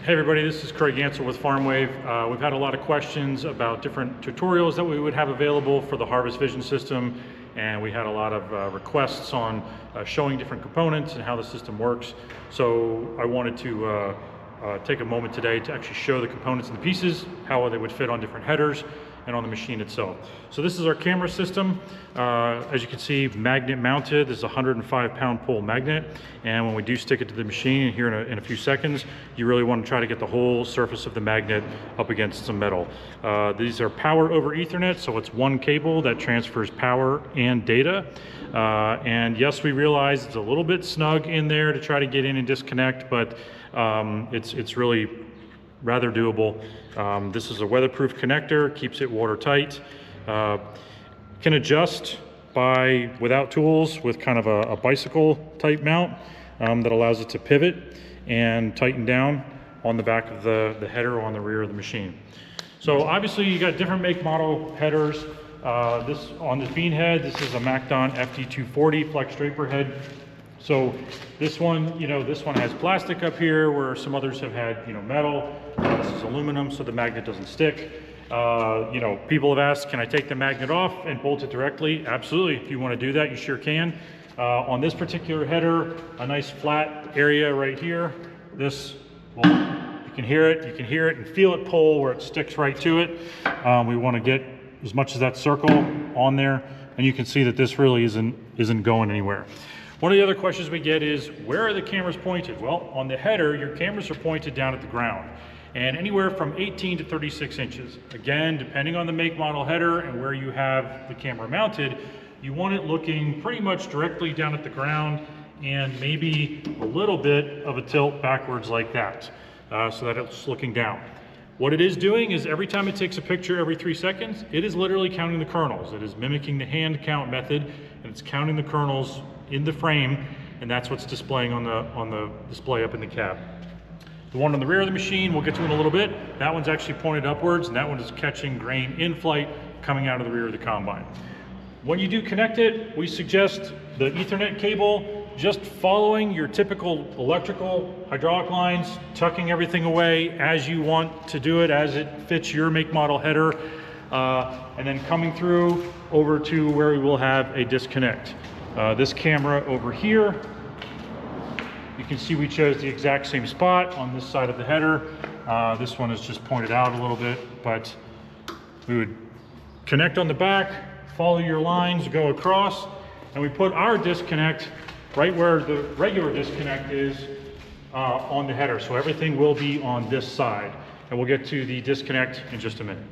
Hey everybody, this is Craig Ansel with Farmwave. We've had a lot of questions about different tutorials that we would have available for the Harvest Vision system, and we had a lot of requests on showing different components and how the system works. So I wanted to take a moment today to actually show the components and the pieces, how they would fit on different headers and on the machine itself. So this is our camera system. As you can see, magnet mounted. This is a 105-pound pole magnet, and when we do stick it to the machine here in a few seconds, you really want to try to get the whole surface of the magnet up against some metal. These are power over Ethernet, so it's one cable that transfers power and data. And yes, we realize it's a little bit snug in there to try to get in and disconnect, but it's really rather doable. This is a weatherproof connector, keeps it watertight. Can adjust without tools with kind of a bicycle type mount that allows it to pivot and tighten down on the back of the header or on the rear of the machine. So obviously you got different make model headers. This on this bean head, this is a Macdon FD240 flex draper head. So this one, this one has plastic up here where some others have had, metal. This is aluminum, so the magnet doesn't stick. People have asked, can I take the magnet off and bolt it directly? Absolutely. If you want to do that, you sure can. On this particular header, a nice flat area right here. This, well, you can hear it and feel it pull where it sticks right to it. We want to get as much as that circle on there, and you can see that this really isn't going anywhere. One of the other questions we get is, where are the cameras pointed? Well, on the header, your cameras are pointed down at the ground, and anywhere from 18 to 36 inches. Again, depending on the make model header and where you have the camera mounted, you want it looking pretty much directly down at the ground and maybe a little bit of a tilt backwards like that, so that it's looking down. What it is doing is every time it takes a picture every 3 seconds, it is literally counting the kernels. It is mimicking the hand count method, and it's counting the kernels in the frame, and that's what's displaying on the display up in the cab. The one on the rear of the machine, we'll get to in a little bit. That one's actually pointed upwards, and that one is catching grain in flight coming out of the rear of the combine. When you do connect it, we suggest the Ethernet cable just following your typical electrical hydraulic lines, tucking everything away as you want to do it, as it fits your make model header, and then coming through over to where we will have a disconnect. This camera over here, you can see we chose the exact same spot on this side of the header. This one is just pointed out a little bit, but we would connect on the back, follow your lines, go across, and we put our disconnect right where the regular disconnect is on the header. So everything will be on this side. And we'll get to the disconnect in just a minute.